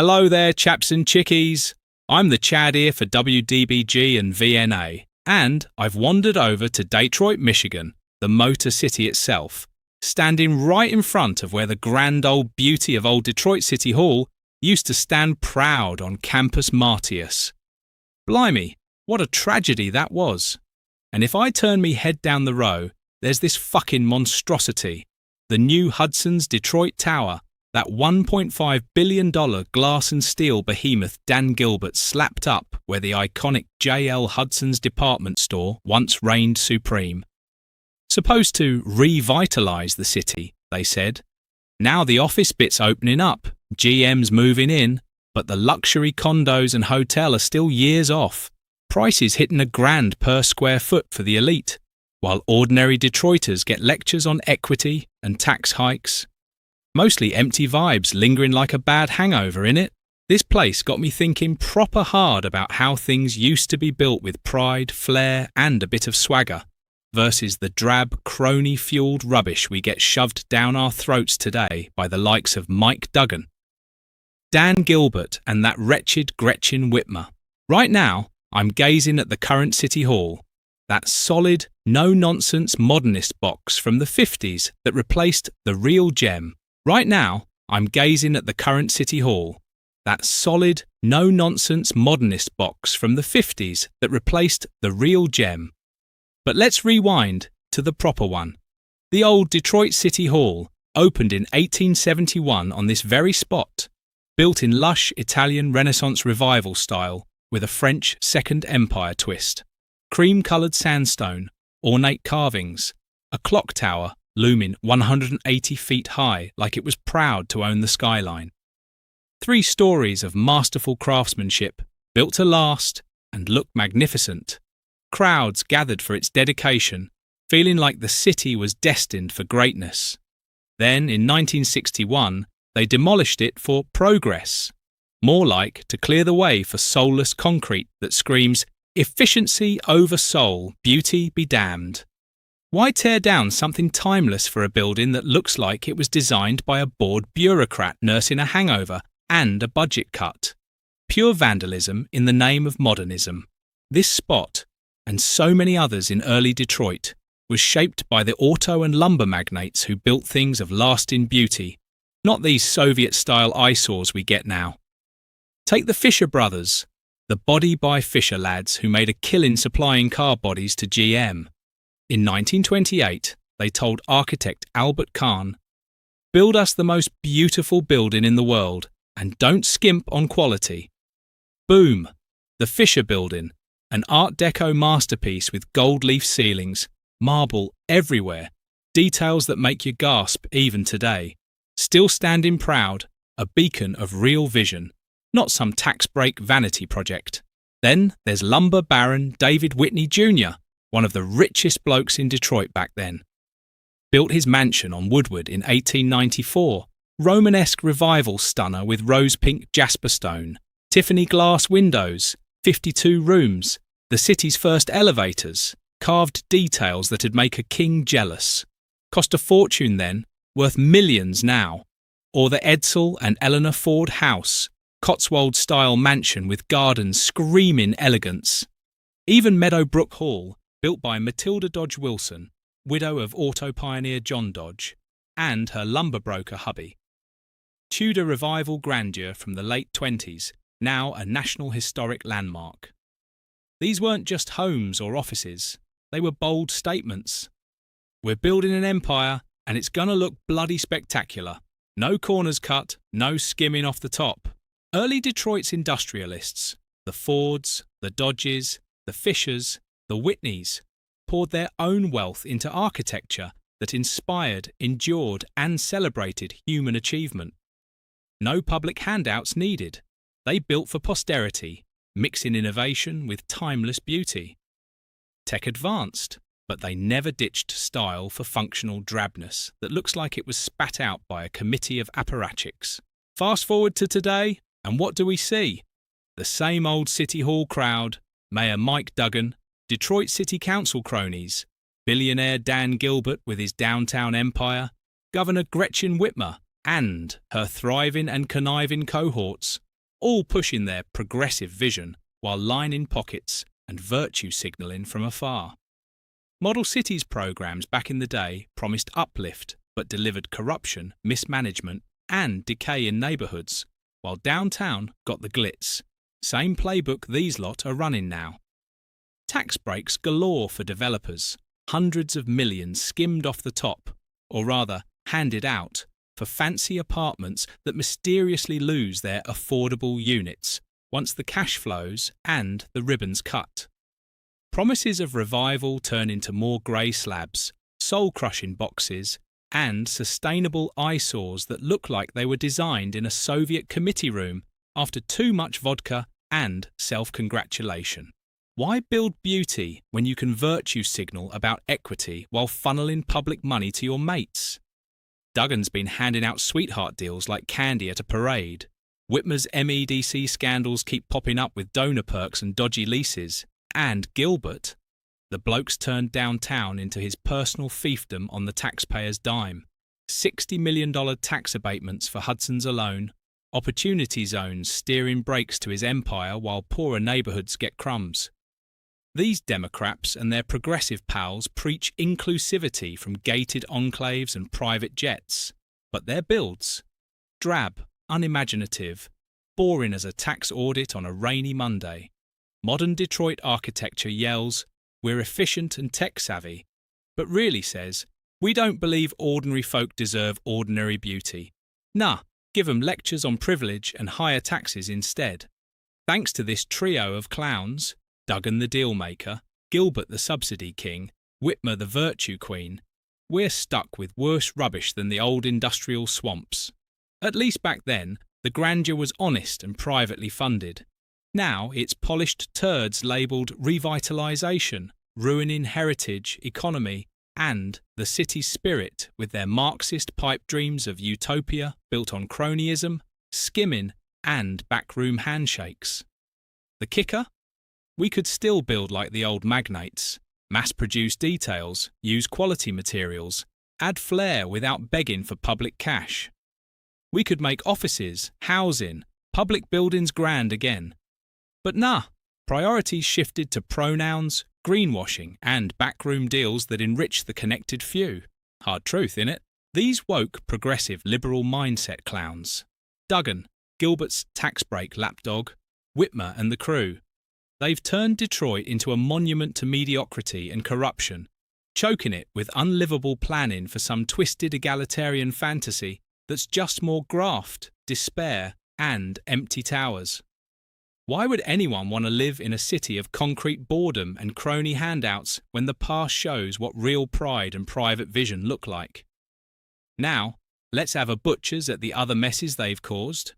Hello there, chaps and chickies. I'm the Chad here for WDBG and VNA, and I've wandered over to Detroit, Michigan, the Motor City itself, standing right in front of where the grand old beauty of old Detroit City Hall used to stand proud on Campus Martius. Blimey, what a tragedy that was. And if I turn me head down the row, there's this fucking monstrosity, the new Hudson's Detroit Tower, that $1.5 billion glass and steel behemoth Dan Gilbert slapped up where the iconic J.L. Hudson's department store once reigned supreme. Supposed to revitalize the city, they said. Now the office bit's opening up, GM's moving in, but the luxury condos and hotel are still years off. Prices hitting $1,000 per square foot for the elite, while ordinary Detroiters get lectures on equity and tax hikes. Mostly empty vibes lingering like a bad hangover, innit? This place got me thinking proper hard about how things used to be built with pride, flair and a bit of swagger, versus the drab, crony-fueled rubbish we get shoved down our throats today by the likes of Mike Duggan, Dan Gilbert and that wretched Gretchen Whitmer. Right now, I'm gazing at the current City Hall, that solid, no-nonsense modernist box from the 50s that replaced the real gem. Right now, I'm gazing at the current City Hall, that solid, no-nonsense modernist box from the 50s that replaced the real gem. But let's rewind to the proper one. The old Detroit City Hall opened in 1871 on this very spot, built in lush Italian Renaissance Revival style with a French Second Empire twist. Cream-coloured sandstone, ornate carvings, a clock tower looming 180 feet high like it was proud to own the skyline. 3 stories of masterful craftsmanship, built to last and look magnificent. Crowds gathered for its dedication, feeling like the city was destined for greatness. Then, in 1961, they demolished it for progress. More like to clear the way for soulless concrete that screams, efficiency over soul, beauty be damned. Why tear down something timeless for a building that looks like it was designed by a bored bureaucrat nursing a hangover and a budget cut? Pure vandalism in the name of modernism. This spot, and so many others in early Detroit, was shaped by the auto and lumber magnates who built things of lasting beauty, not these Soviet-style eyesores we get now. Take the Fisher brothers, the body-by-Fisher lads who made a killing supplying car bodies to GM. In 1928, they told architect Albert Kahn, "Build us the most beautiful building in the world and don't skimp on quality." Boom! The Fisher Building, an Art Deco masterpiece with gold leaf ceilings, marble everywhere, details that make you gasp even today. Still standing proud, a beacon of real vision, not some tax break vanity project. Then there's lumber baron David Whitney Jr., one of the richest blokes in Detroit back then. Built his mansion on Woodward in 1894, Romanesque revival stunner with rose-pink jasper stone, Tiffany glass windows, 52 rooms, the city's first elevators, carved details that'd make a king jealous. Cost a fortune then, worth millions now. Or the Edsel and Eleanor Ford house, Cotswold-style mansion with gardens screaming elegance. Even Meadow Brook Hall, built by Matilda Dodge Wilson, widow of auto pioneer John Dodge, and her lumber broker hubby. Tudor revival grandeur from the late 20s, now a National Historic Landmark. These weren't just homes or offices, they were bold statements. We're building an empire, and it's gonna look bloody spectacular. No corners cut, no skimming off the top. Early Detroit's industrialists, the Fords, the Dodges, the Fishers, the Whitneys, poured their own wealth into architecture that inspired, endured and celebrated human achievement. No public handouts needed. They built for posterity, mixing innovation with timeless beauty. Tech advanced, but they never ditched style for functional drabness that looks like it was spat out by a committee of apparatchiks. Fast forward to today, and what do we see? The same old City Hall crowd, Mayor Mike Duggan, Detroit City Council cronies, billionaire Dan Gilbert with his downtown empire, Governor Gretchen Whitmer, and her thriving and conniving cohorts, all pushing their progressive vision while lining pockets and virtue signalling from afar. Model cities programs back in the day promised uplift but delivered corruption, mismanagement and decay in neighbourhoods, while downtown got the glitz. Same playbook these lot are running now. Tax breaks galore for developers, hundreds of millions skimmed off the top, or rather handed out, for fancy apartments that mysteriously lose their affordable units once the cash flows and the ribbons cut. Promises of revival turn into more grey slabs, soul-crushing boxes, and sustainable eyesores that look like they were designed in a Soviet committee room after too much vodka and self-congratulation. Why build beauty when you can virtue signal about equity while funneling public money to your mates? Duggan's been handing out sweetheart deals like candy at a parade. Whitmer's MEDC scandals keep popping up with donor perks and dodgy leases. And Gilbert, the bloke's turned downtown into his personal fiefdom on the taxpayer's dime. $60 million tax abatements for Hudson's alone, opportunity zones steering brakes to his empire while poorer neighbourhoods get crumbs. These Democrats and their progressive pals preach inclusivity from gated enclaves and private jets, but their builds? Drab, unimaginative, boring as a tax audit on a rainy Monday. Modern Detroit architecture yells, "We're efficient and tech-savvy," but really says, "We don't believe ordinary folk deserve ordinary beauty. Nah, give 'em lectures on privilege and higher taxes instead." Thanks to this trio of clowns, Duggan the deal-maker, Gilbert the subsidy king, Whitmer the virtue queen, we're stuck with worse rubbish than the old industrial swamps. At least back then, the grandeur was honest and privately funded. Now it's polished turds labelled revitalization, ruining heritage, economy, and the city's spirit with their Marxist pipe dreams of utopia built on cronyism, skimming, and backroom handshakes. The kicker? We could still build like the old magnates, mass-produce details, use quality materials, add flair without begging for public cash. We could make offices, housing, public buildings grand again. But nah, priorities shifted to pronouns, greenwashing, and backroom deals that enrich the connected few. Hard truth, innit? These woke, progressive, liberal mindset clowns. Duggan, Gilbert's tax break lapdog, Whitmer and the crew. They've turned Detroit into a monument to mediocrity and corruption, choking it with unlivable planning for some twisted egalitarian fantasy that's just more graft, despair, and empty towers. Why would anyone want to live in a city of concrete boredom and crony handouts when the past shows what real pride and private vision look like? Now, let's have a butcher's at the other messes they've caused.